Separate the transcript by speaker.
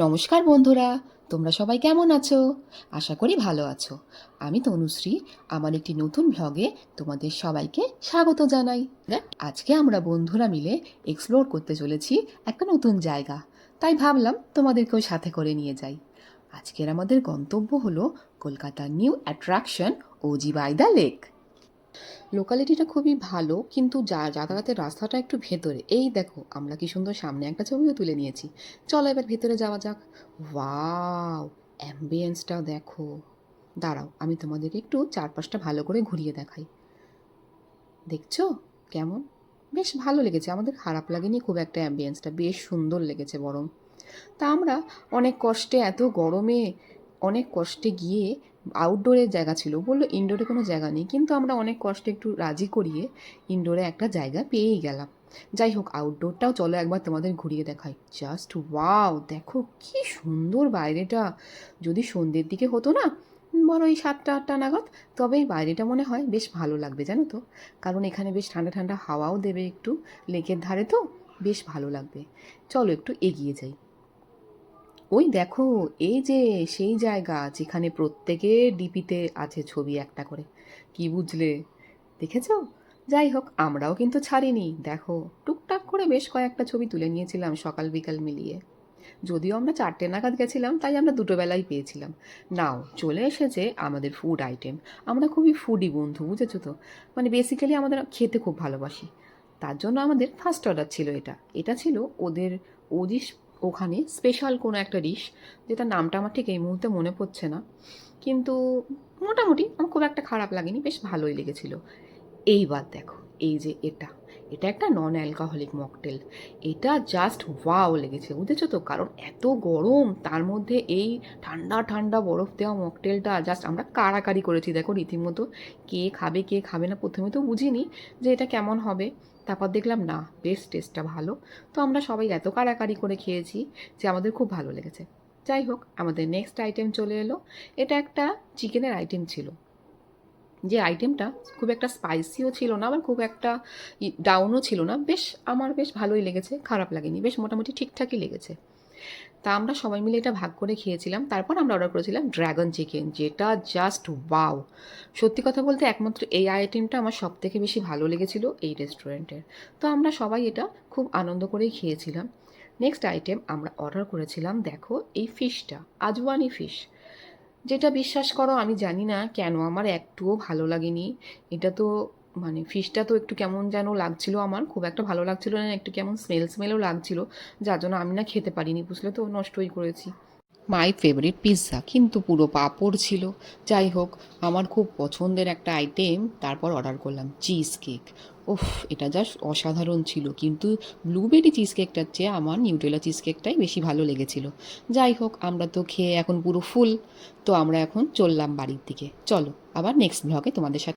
Speaker 1: নমস্কার বন্ধুরা, তোমরা সবাই কেমন আছো? আশা করি ভালো আছো। আমি তনুশ্রী, আমার একটি নতুন ভ্লগে তোমাদের সবাইকে স্বাগত জানাই। আজকে আমরা বন্ধুরা মিলে এক্সপ্লোর করতে চলেছি একটা নতুন জায়গা, তাই ভাবলাম তোমাদেরকেও সাথে করে নিয়ে যাই। আজকের আমাদের গন্তব্য হলো কলকাতার নিউ অ্যাট্রাকশন ওজিবাইদা লেক। লোকালিটিটা খুবই ভালো, কিন্তু যাতায়াতের রাস্তাটা একটু ভেতরে। এই দেখো, আমরা কি সুন্দর সামনে একটা ছবিও তুলে নিয়েছি। চলো এবার ভেতরে যাওয়া যাক। ওয়াও, অ্যাম্বিয়েন্সটা দেখো। দাঁড়াও, আমি তোমাদেরকে একটু চারপাশটা ভালো করে ঘুরিয়ে দেখাই। দেখছো কেমন? বেশ ভালো লেগেছে, আমাদের খারাপ লাগেনি খুব একটা, অ্যাম্বিয়েন্সটা বেশ সুন্দর লেগেছে বরং। তা আমরা অনেক কষ্টে, এত গরমে অনেক কষ্টে গিয়ে, আউটডোরের জায়গা ছিল, বললো ইনডোরে কোনো জায়গা নেই, কিন্তু আমরা অনেক কষ্টে একটু রাজি করিয়ে ইনডোরে একটা জায়গা পেয়েই গেলাম। যাই হোক, আউটডোরটাও চলো একবার তোমাদের ঘুরিয়ে দেখাই। জাস্ট ওয়াও, দেখো কি সুন্দর বাইরেটা। যদি সন্ধ্যের দিকে হতো না, বড় এই 7টা-8টা নাগাদ, তবে এই বাইরেটা মনে হয় বেশ ভালো লাগবে, জানো তো। কারণ এখানে বেশ ঠান্ডা ঠান্ডা হাওয়াও দেবে, একটু লেকের ধারে তো বেশ ভালো লাগবে। চলো একটু এগিয়ে যাই। ওই দেখো, এই যে সেই জায়গা যেখানে প্রত্যেকের ডিপিতে আছে ছবি একটা করে। কি বুঝলে? দেখেছো? যাই হোক, আমরাও কিন্তু ছাড়িনি। দেখো, টুকটাক করে বেশ কয়েকটা ছবি তুলে নিয়েছিলাম সকাল বিকাল মিলিয়ে। যদিও আমরা 4টে নাগাদ গেছিলাম, তাই আমরা দুটো বেলাই পেয়েছিলাম। নাও চলে এসেছে আমাদের ফুড আইটেম। আমরা খুবই ফুডি বন্ধু, বুঝেছো তো। মানে বেসিক্যালি আমাদের খেতে খুব ভালোবাসি। তার জন্য আমাদের ফার্স্ট অর্ডার ছিল এটা। এটা ছিল ওদের ওজি ওখানে স্পেশাল কোনো একটা ডিশ, যেটা নামটা আমার ঠিক এই মুহূর্তে মনে পড়ছে না, কিন্তু মোটামুটি আমার খুব একটা খারাপ লাগেনি, বেশ ভালোই লেগেছিল। এইবার দেখো, এই যে এটা এটা একটা নন অ্যালকোহলিক মকটেল। এটা জাস্ট ওয়াও লেগেছে, বুঝেছো তো। কারণ এত গরম, তার মধ্যে এই ঠান্ডা ঠান্ডা বরফ দেওয়া মকটেলটা জাস্ট আমরা কাড়াকাড়ি করেছি। দেখো রীতিমতো, কে খাবে কে খাবে না প্রথমে তো বুঝিনি যে এটা কেমন হবে। তারপর দেখলাম না, বেশ টেস্টটা ভালো। তো আমরা সবাই এত কাড়াকাড়ি করে খেয়েছি যে আমাদের খুব ভালো লেগেছে। যাই হোক, আমাদের নেক্সট আইটেম চলে এলো। এটা একটা চিকেনের আইটেম ছিল, যে আইটেমটা খুব একটা স্পাইসিও ছিল না, আবার খুব একটা ডাউনও ছিল না। বেশ, আমার বেশ ভালোই লেগেছে, খারাপ লাগেনি, বেশ মোটামুটি ঠিকঠাকই লেগেছে। তা আমরা সবাই মিলে এটা ভাগ করে খেয়েছিলাম। তারপর আমরা অর্ডার করেছিলাম ড্রাগন চিকেন, যেটা জাস্ট ওয়াও। সত্যি কথা বলতে একমাত্র এই আইটেমটা আমার সব থেকে বেশি ভালো লেগেছিল এই রেস্টুরেন্টের। তো আমরা সবাই এটা খুব আনন্দ করেই খেয়েছিলাম। নেক্সট আইটেম আমরা অর্ডার করেছিলাম, দেখো এই ফিশটা, আজওয়ানি ফিশ। যেটা বিশ্বাস করো, আমি জানি না কেন আমার একটুও ভালো লাগেনি। এটা তো মানে ফিশটা তো একটু কেমন যেন লাগছিল, আমার খুব একটা ভালো লাগছিল না, একটু কেমন স্মেলও লাগছিল, যার জন্য আমি না খেতে পারিনি, বুঝলে তো, নষ্টই করেছি। মাই ফেভারিট পিৎজা, কিন্তু পুরো পাঁপড় ছিল। যাই হোক, আমার খুব পছন্দের একটা আইটেম তারপর অর্ডার করলাম, চিজ কেক। উফ, এটা জাস্ট অসাধারণ ছিল, কিন্তু ব্লুবেরি চিজ কেকটার চেয়ে আমার নিউটেলা চিজ কেকটাই বেশি ভালো লেগেছিল। যাই হোক, আমরা তো খেয়ে এখন পুরো ফুল। তো আমরা এখন চললাম বাড়ির দিকে। চলো আবার নেক্সট ব্লগে তোমাদের সাথে